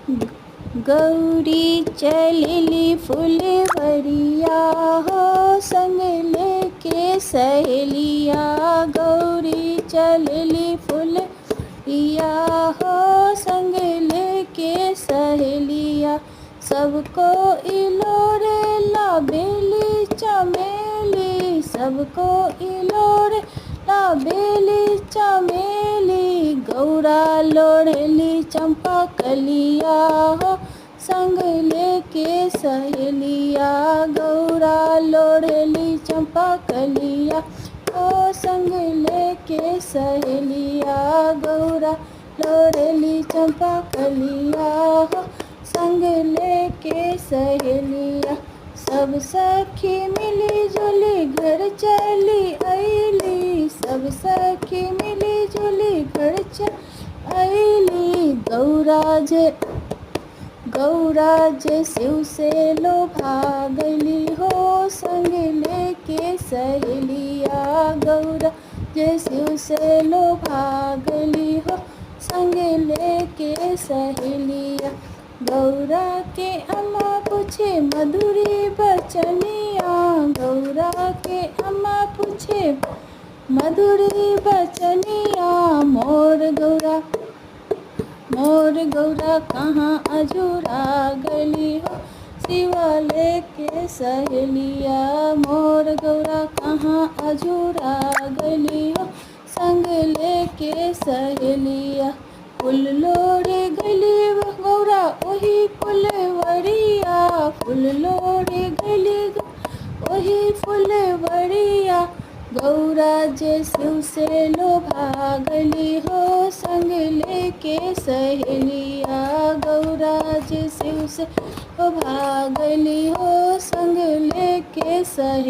गौरी चलली फुलवरिया हो संग लेके सहेलिया। गौरी चलली फुलवरिया हो संग लेके सहेलिया। सबको इलोरे ला बेली चमेली, सबको इलोरे ला बेली चमेली। गौरा लोढ़ली चंपा कलिया हो संग लेके सहेलिया। गौरा लोढ़ली चंपा कलिया हो संग लेके सहेलिया। गौरा लोढ़ली चंपा कलिया हो संग लेके सहेलिया। सब सखी मिली जुली घर चली अइली, सब सखी मिली जुली घर चली अइली। गौरा जे शिव से लोभा गइली हो संग लेके सहेलिया। गौरा जे शिव से लोभा गइली हो संग लेके सहेलिया। गौरा के अम्मा पूछे मधुरी बचनिया, गौरा के अम्मा पूछे मधुरी बचनिया। मोर गौरा कहाँ अझुरा गली हो शिवा लेके सहेलिया। मोर गौरा कहाँ अझुरा गली हो संग लेके सहेलिया। फूल लोढ़े गली गौरा ओही फुलवरिया, फूल लोढ़े गली ओही फुलवरिया। गौरा जे शिव से लोभा गली हो संग लेके सहेलिया। गौरा जे शिव से लोभा गली हो संग लेके सहेलिया।